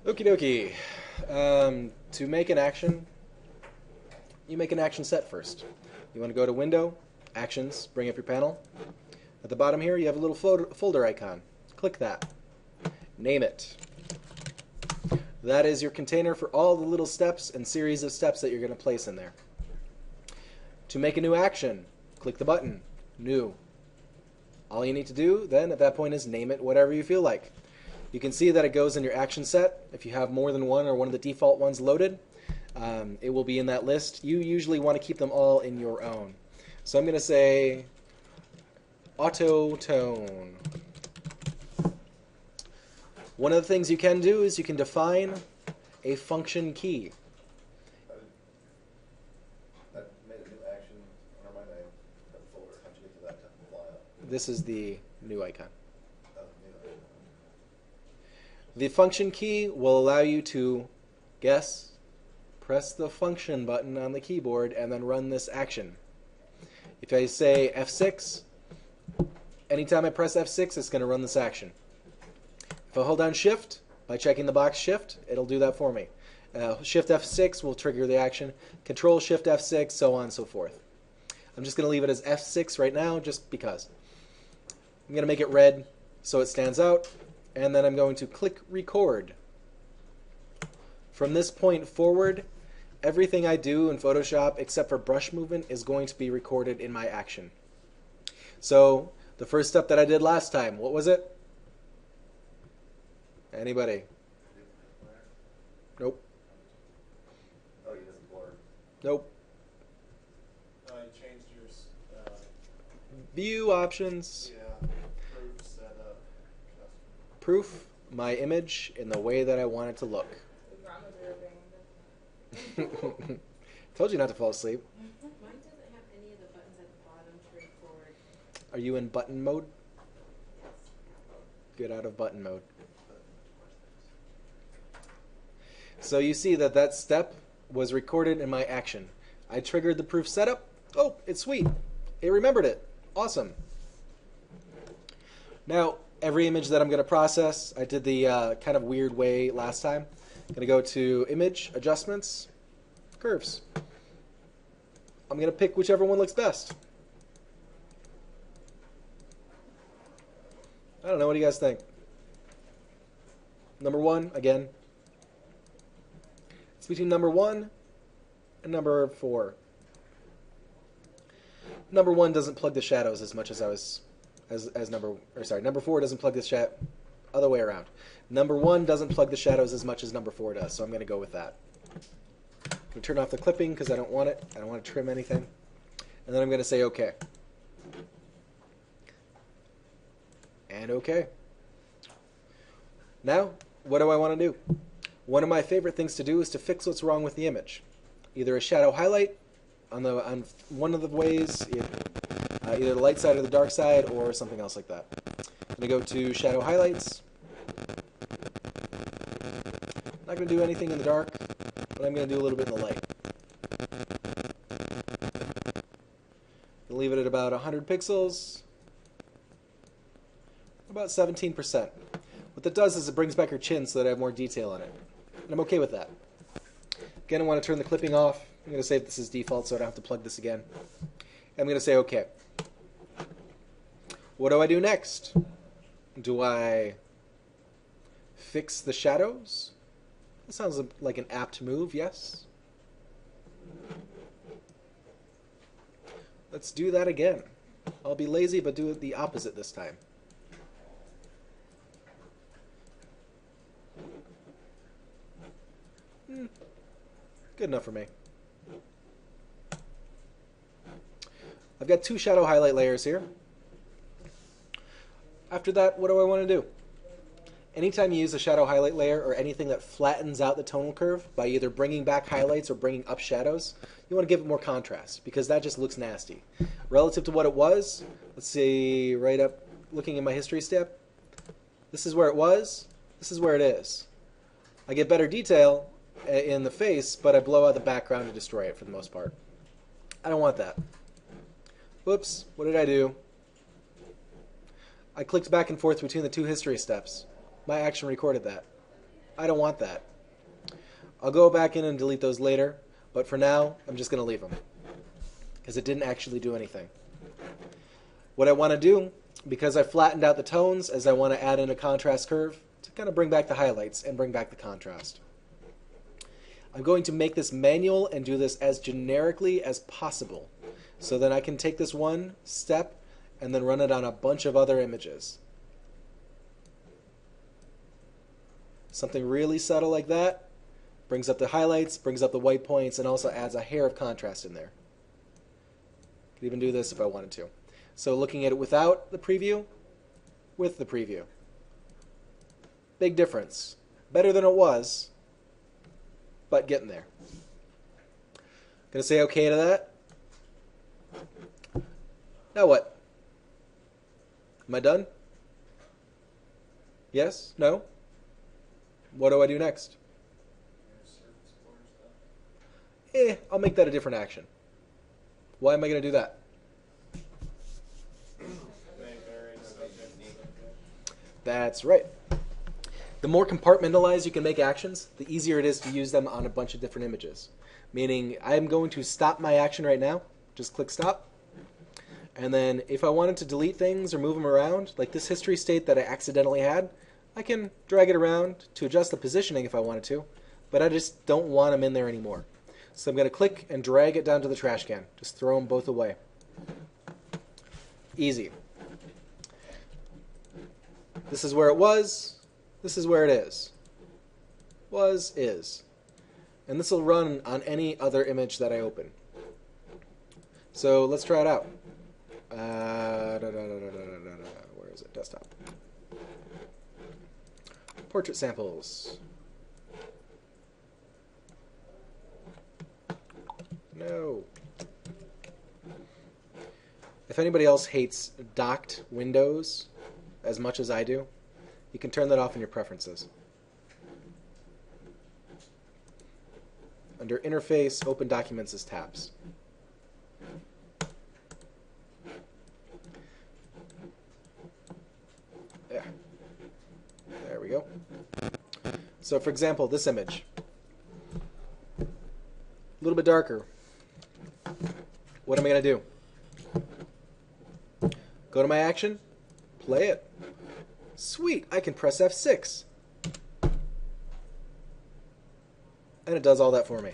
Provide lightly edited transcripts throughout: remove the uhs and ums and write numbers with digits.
Okie dokie. To make an action, you make an action set first. You want to go to Window, Actions, bring up your panel. At the bottom here, you have a little folder icon. Click that. Name it. That is your container for all the little steps and series of steps that you're going to place in there. To make a new action, click the button, New. All you need to do then at that point is name it whatever you feel like. You can see that it goes in your action set. If you have more than one or one of the default ones loaded, it will be in that list. You usually want to keep them all in your own. So I'm going to say auto tone. One of the things you can do is you can define a function key. That made a new action under my name, that folder. How'd you get to that file? This is the new icon. New. The function key will allow you to guess, press the function button on the keyboard, and then run this action. If I say F6, anytime I press F6, it's going to run this action. If I hold down Shift, by checking the box Shift, it'll do that for me. Shift F6 will trigger the action. Control Shift F6, so on and so forth. I'm just going to leave it as F6 right now, just because. I'm going to make it red so it stands out, and then I'm going to click Record. From this point forward, everything I do in Photoshop except for brush movement is going to be recorded in my action. So the first step that I did last time, what was it? Anybody? Nope. Oh, you didn't blur. Nope. You changed your View options. proof setup. Proof my image in the way that I want it to look. Told you not to fall asleep. Mine doesn't have any of the buttons at the bottom to record. Are you in button mode? Yes. Get out of button mode. So you see that that step was recorded in my action. I triggered the proof setup. Oh, it's sweet. It remembered it. Awesome. Now, every image that I'm going to process, I did the kind of weird way last time. I'm going to go to Image, Adjustments, Curves. I'm going to pick whichever one looks best. I don't know. What do you guys think? Number 1, again. It's between number 1 and number 4. Number 1 doesn't plug the shadows as much as number 4 doesn't plug the other way around. Number 1 doesn't plug the shadows as much as number 4 does, so I'm going to go with that. I'm going to turn off the clipping because I don't want it. I don't want to trim anything. And then I'm going to say OK. And OK. Now, what do I want to do? One of my favorite things to do is to fix what's wrong with the image. Either a shadow highlight on one of the ways, either the light side or the dark side, or something else like that. I'm going to go to Shadow Highlights. Not going to do anything in the dark, but I'm going to do a little bit in the light. Leave it at about 100 pixels, about 17%. What that does is it brings back your chin so that I have more detail in it. And I'm okay with that. Again, I want to turn the clipping off. I'm going to save this as default so I don't have to plug this again. I'm going to say OK. What do I do next? Do I fix the shadows? That sounds like an apt move, yes? Let's do that again. I'll be lazy, but do it the opposite this time. Good enough for me. I've got 2 shadow highlight layers here. After that, what do I want to do? Anytime you use a shadow highlight layer or anything that flattens out the tonal curve by either bringing back highlights or bringing up shadows, you want to give it more contrast because that just looks nasty. Relative to what it was, let's see, right up, looking in my history step, this is where it was, this is where it is. I get better detail in the face, but I blow out the background to destroy it for the most part. I don't want that. Whoops, what did I do? I clicked back and forth between the 2 history steps. My action recorded that. I don't want that. I'll go back in and delete those later, but for now, I'm just going to leave them because it didn't actually do anything. What I want to do, because I flattened out the tones, is I want to add in a contrast curve to kind of bring back the highlights and bring back the contrast. I'm going to make this manual and do this as generically as possible. So then I can take this one step and then run it on a bunch of other images. Something really subtle like that brings up the highlights, brings up the white points, and also adds a hair of contrast in there. Could even do this if I wanted to. So looking at it without the preview, with the preview. Big difference. Better than it was, but getting there. Gonna say okay to that. Now what? Am I done? Yes? No? What do I do next? Surface border stuff. I'll make that a different action. Why am I going to do that? May vary subject to subject. That's right. The more compartmentalized you can make actions, the easier it is to use them on a bunch of different images. Meaning, I'm going to stop my action right now. Just click stop. And then if I wanted to delete things or move them around, like this history state that I accidentally had, I can drag it around to adjust the positioning if I wanted to, but I just don't want them in there anymore. So I'm going to click and drag it down to the trash can. Just throw them both away. Easy. This is where it was. This is where it is. Was, is. And this will run on any other image that I open. So let's try it out. Where is it? Desktop. Portrait samples. No. If anybody else hates docked windows as much as I do, you can turn that off in your preferences. Under Interface, Open Documents as tabs. Yeah. There we go. So for example, this image. A little bit darker. What am I going to do? Go to my action, play it. Sweet, I can press F6. And it does all that for me.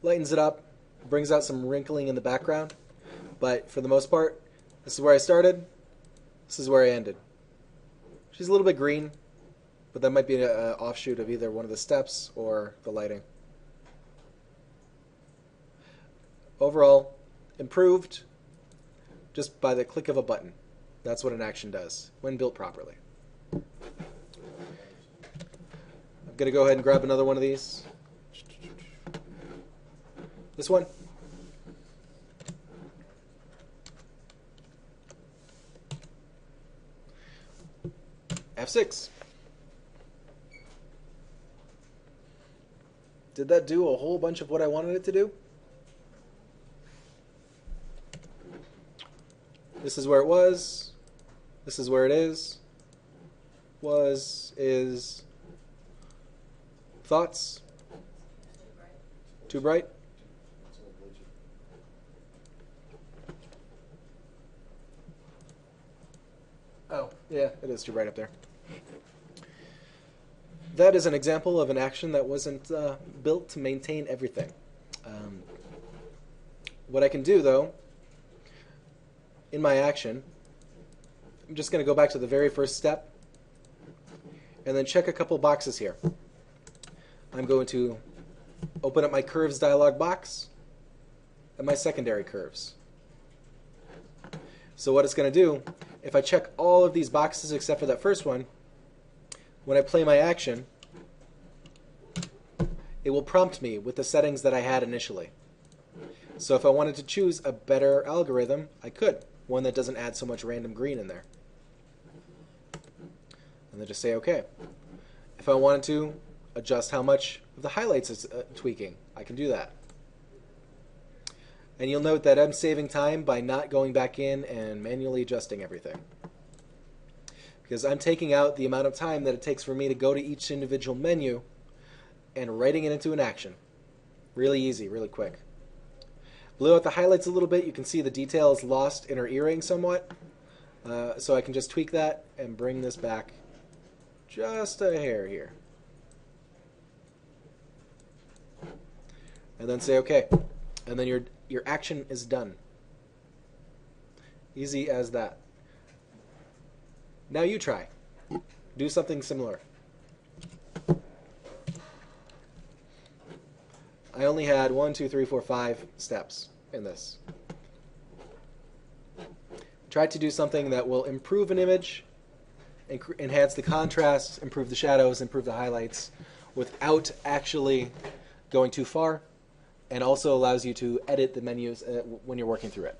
Lightens it up, brings out some wrinkling in the background, but for the most part, this is where I started, this is where I ended. She's a little bit green, but that might be an offshoot of either one of the steps or the lighting. Overall, improved just by the click of a button. That's what an action does when built properly. I'm going to go ahead and grab another one of these. This one. F6. Did that do a whole bunch of what I wanted it to do? This is where it was. This is where it is. Was, is. Thoughts? Too bright? It's a little glitchy. Oh, yeah, it is too bright up there. That is an example of an action that wasn't built to maintain everything. What I can do, though, in my action, I'm just going to go back to the very first step and then check a couple boxes here. I'm going to open up my curves dialog box and my secondary curves. So what it's going to do, if I check all of these boxes except for that first one, when I play my action, it will prompt me with the settings that I had initially. So if I wanted to choose a better algorithm, I could. One that doesn't add so much random green in there. And then just say OK. If I wanted to adjust how much of the highlights is tweaking, I can do that. And you'll note that I'm saving time by not going back in and manually adjusting everything. because I'm taking out the amount of time that it takes for me to go to each individual menu and writing it into an action. Really easy, really quick. Blew out the highlights a little bit. You can see the detail is lost in our earring somewhat. So I can just tweak that and bring this back just a hair here. And then say OK. And then your action is done. Easy as that. Now you try. Do something similar. I only had 1, 2, 3, 4, 5 steps in this. Try to do something that will improve an image, enhance the contrast, improve the shadows, improve the highlights, without actually going too far, and also allows you to edit the menus when you're working through it.